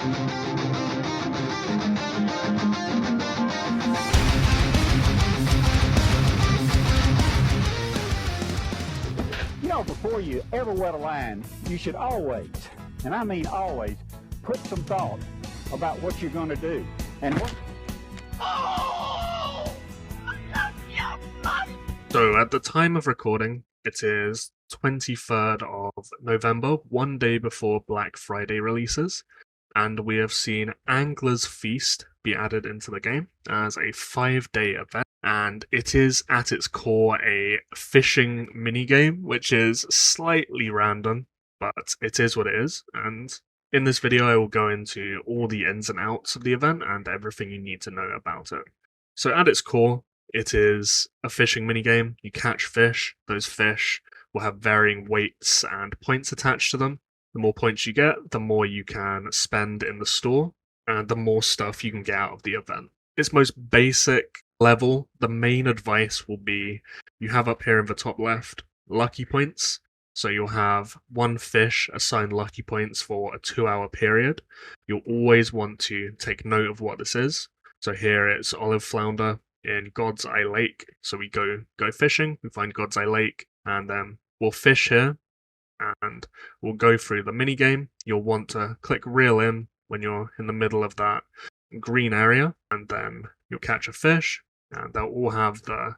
You know, before you ever wet a line, you should always, and I mean always, put some thought about what you're going to do. And what... So at the time of recording, it is 23rd of November, one day before Black Friday releases, and we have seen Angler's Feast be added into the game as a 5-day event, and it is at its core a fishing minigame, which is slightly random, but it is what it is, and in this video I will go into all the ins and outs of the event and everything you need to know about it. So at its core, it is a fishing minigame. You catch fish. Those fish will have varying weights and points attached to them. The more points you get, the more you can spend in the store, and the more stuff you can get out of the event. Its most basic level, the main advice will be, you have up here in the top left, lucky points. So you'll have one fish assigned lucky points for a 2-hour period. You'll always want to take note of what this is. So here it's olive flounder in God's Eye Lake. So we go fishing, we find God's Eye Lake, and then we'll fish here, and we'll go through the mini game. You'll want to click reel in when you're in the middle of that green area, and then you'll catch a fish, and they'll all have the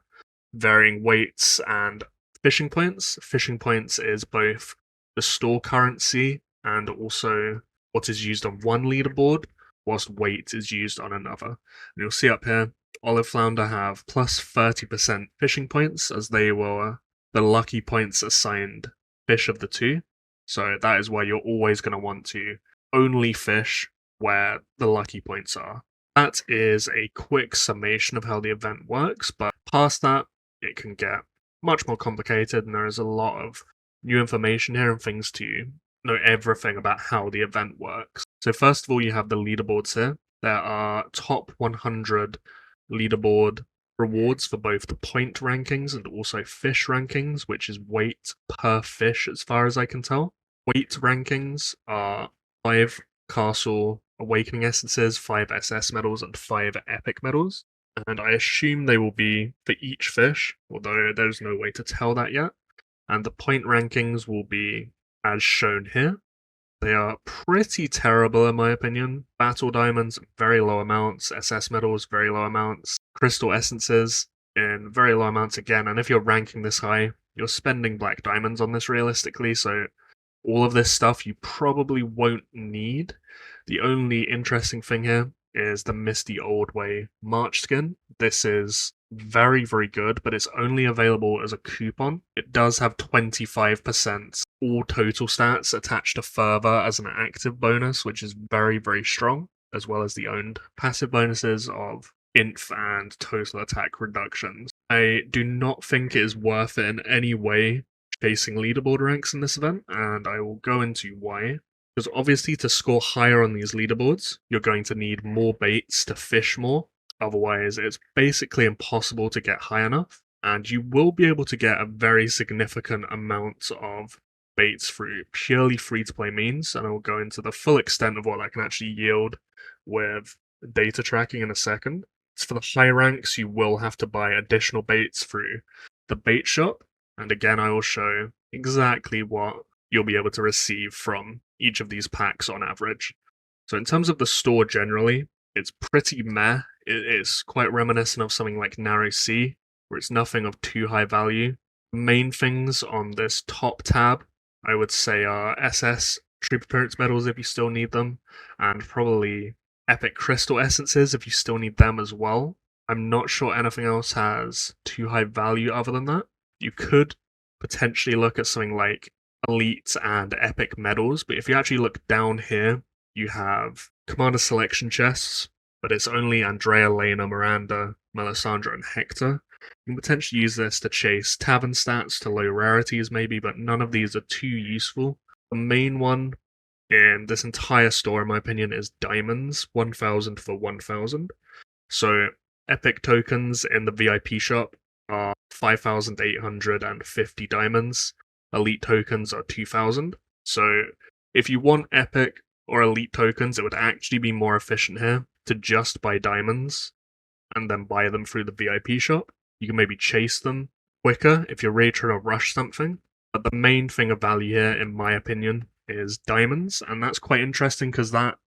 varying weights and fishing points. Fishing points is both the store currency and also what is used on one leaderboard, whilst weight is used on another. And you'll see up here, olive flounder have plus 30% fishing points, as they were the lucky points assigned fish of the two. So that is why you're always going to want to only fish where the lucky points are. That is a quick summation of how the event works, but past that, it can get much more complicated, and there is a lot of new information here and things to know everything about how the event works. So first of all, you have the leaderboards here. There are top 100 leaderboard rewards for both the point rankings and also fish rankings, which is weight per fish as far as I can tell. Weight rankings are 5 Castle Awakening Essences, 5 SS medals, and 5 Epic medals. And I assume they will be for each fish, although there's no way to tell that yet. And the point rankings will be as shown here. They are pretty terrible in my opinion. Battle Diamonds, very low amounts. SS medals, very low amounts. Crystal Essences, in very low amounts again. And if you're ranking this high, you're spending Black Diamonds on this realistically, so all of this stuff you probably won't need. The only interesting thing here is the Misty Old Way March skin. This is very, very good, but it's only available as a coupon. It does have 25% all total stats attached to Fervor as an active bonus, which is very, very strong, as well as the owned passive bonuses of Inf and total attack reductions. I do not think it is worth it in any way chasing leaderboard ranks in this event, and I will go into why. Because obviously to score higher on these leaderboards, you're going to need more baits to fish more. Otherwise, it's basically impossible to get high enough. And you will be able to get a very significant amount of baits through purely free-to-play means. And I will go into the full extent of what that can actually yield with data tracking in a second. So for the high ranks, you will have to buy additional baits through the bait shop. And again, I will show exactly what you'll be able to receive from each of these packs on average. So in terms of the store generally, it's pretty meh. It's quite reminiscent of something like Narrow Sea, where it's nothing of too high value. Main things on this top tab, I would say, are SS Troop Appearance medals if you still need them, and probably Epic Crystal Essences if you still need them as well. I'm not sure anything else has too high value other than that. You could potentially look at something like Elite and Epic medals, but if you actually look down here, you have Commander Selection chests, but it's only Andrea, Lena, Miranda, Melisandre, and Hector. You can potentially use this to chase tavern stats to low rarities maybe, but none of these are too useful. The main one in this entire store, in my opinion, is Diamonds, 1,000 for 1,000. So Epic tokens in the VIP shop are 5,850 diamonds. Elite tokens are 2,000. So if you want Epic or elite tokens, it would actually be more efficient here to just buy diamonds and then buy them through the VIP shop. You can maybe chase them quicker if you're really trying to rush something. But the main thing of value here, in my opinion, is diamonds, and that's quite interesting because that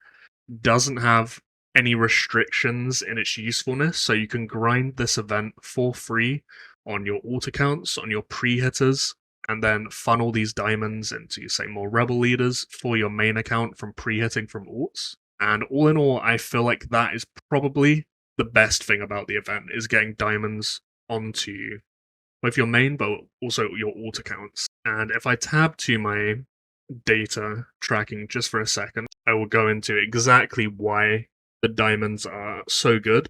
doesn't have any restrictions in its usefulness, so you can grind this event for free on your alt accounts, on your pre-hitters, and then funnel these diamonds into, say, more rebel leaders for your main account from pre-hitting from alts. And all in all, I feel like that is probably the best thing about the event, is getting diamonds onto both your main but also your alt accounts. And if I tab to my data tracking just for a second, I will go into exactly why the diamonds are so good.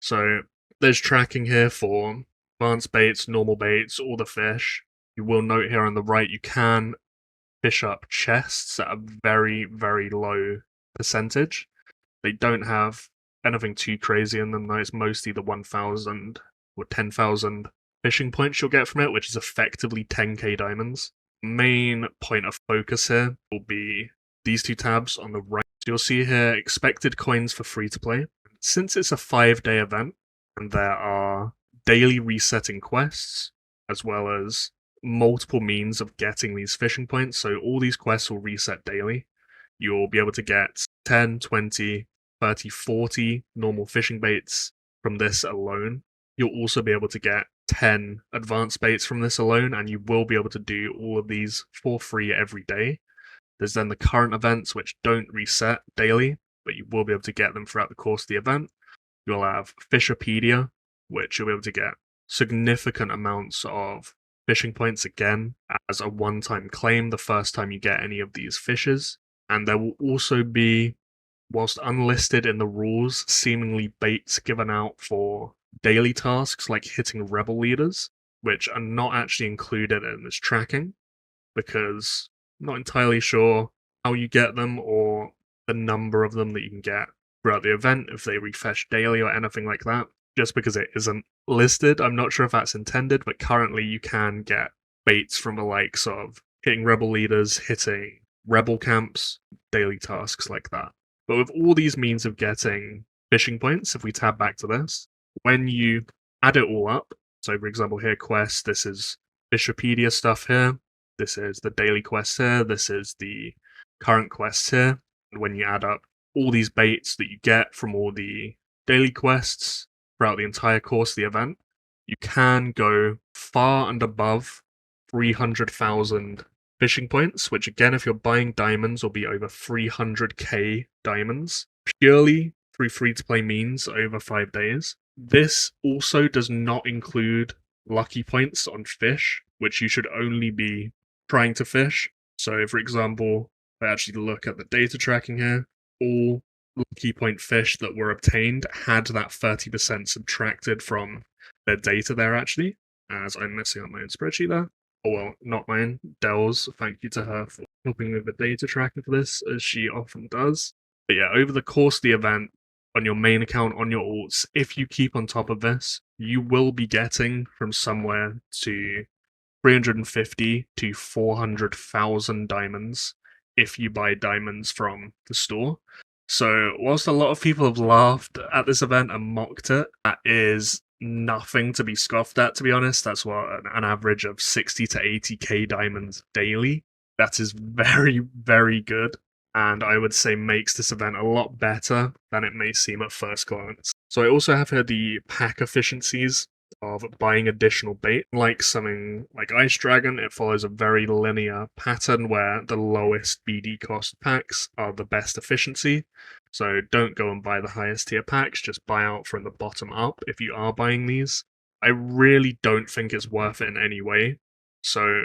So there's tracking here for advanced baits, normal baits, all the fish. You will note here on the right you can fish up chests at a very, very low percentage. They don't have anything too crazy in them though. It's mostly the 1,000 or 10,000 fishing points you'll get from it, which is effectively 10k diamonds. Main point of focus here will be these two tabs on the right. So you'll see here expected coins for free to play. Since it's a 5-day event and there are daily resetting quests as well as multiple means of getting these fishing points, so all these quests will reset daily. You'll be able to get 10, 20, 30, 40 normal fishing baits from this alone. You'll also be able to get 10 advanced baits from this alone, and you will be able to do all of these for free every day. There's then the current events, which don't reset daily, but you will be able to get them throughout the course of the event. You'll have Fishopedia, which you'll be able to get significant amounts of fishing points again as a one-time claim the first time you get any of these fishes. And there will also be, whilst unlisted in the rules, seemingly baits given out for daily tasks like hitting rebel leaders, which are not actually included in this tracking because I'm not entirely sure how you get them or the number of them that you can get throughout the event, if they refresh daily or anything like that. Just because it isn't listed, I'm not sure if that's intended, but currently you can get baits from the likes of hitting rebel leaders, hitting rebel camps, daily tasks like that. But with all these means of getting fishing points, if we tab back to this, when you add it all up, so for example here, quests, this is Fishopedia stuff here, this is the daily quests here, this is the current quests here, and when you add up all these baits that you get from all the daily quests throughout the entire course of the event, you can go far and above 300,000 fishing points, which again, if you're buying diamonds, will be over 300k diamonds, purely through free-to-play means over 5 days. This also does not include lucky points on fish, which you should only be trying to fish. So, for example, if I actually look at the data tracking here, all lucky point fish that were obtained had that 30% subtracted from their data there, actually, as I'm messing up my own spreadsheet there. Oh, well, not mine, Dell's. Thank you to her for helping with the data tracking for this, as she often does. But yeah, over the course of the event, on your main account, on your alts, if you keep on top of this, you will be getting from somewhere to 350 to 400,000 diamonds if you buy diamonds from the store. So, whilst a lot of people have laughed at this event and mocked it, that is nothing to be scoffed at, to be honest. That's what an average of 60 to 80k diamonds daily. That is very, very good, and I would say makes this event a lot better than it may seem at first glance. So I also have here the pack efficiencies of buying additional bait. Like something like Ice Dragon, it follows a very linear pattern where the lowest BD cost packs are the best efficiency. So don't go and buy the highest tier packs, just buy out from the bottom up if you are buying these. I really don't think it's worth it in any way. So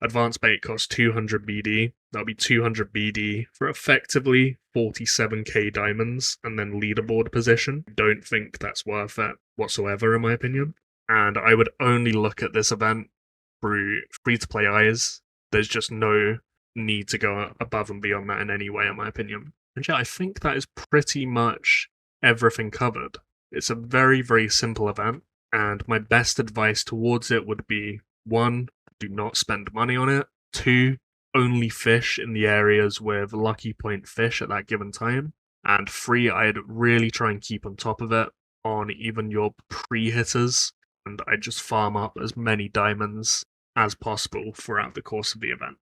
advanced bait costs 200 BD. That'll be 200 BD for effectively 47k diamonds and then leaderboard position. Don't think that's worth it whatsoever, in my opinion. And I would only look at this event through free-to-play eyes. There's just no need to go above and beyond that in any way, in my opinion. And yeah, I think that is pretty much everything covered. It's a very, very simple event, and my best advice towards it would be 1, do not spend money on it. 2, only fish in the areas with lucky point fish at that given time. And 3, I'd really try and keep on top of it on even your pre-hitters, and I'd just farm up as many diamonds as possible throughout the course of the event.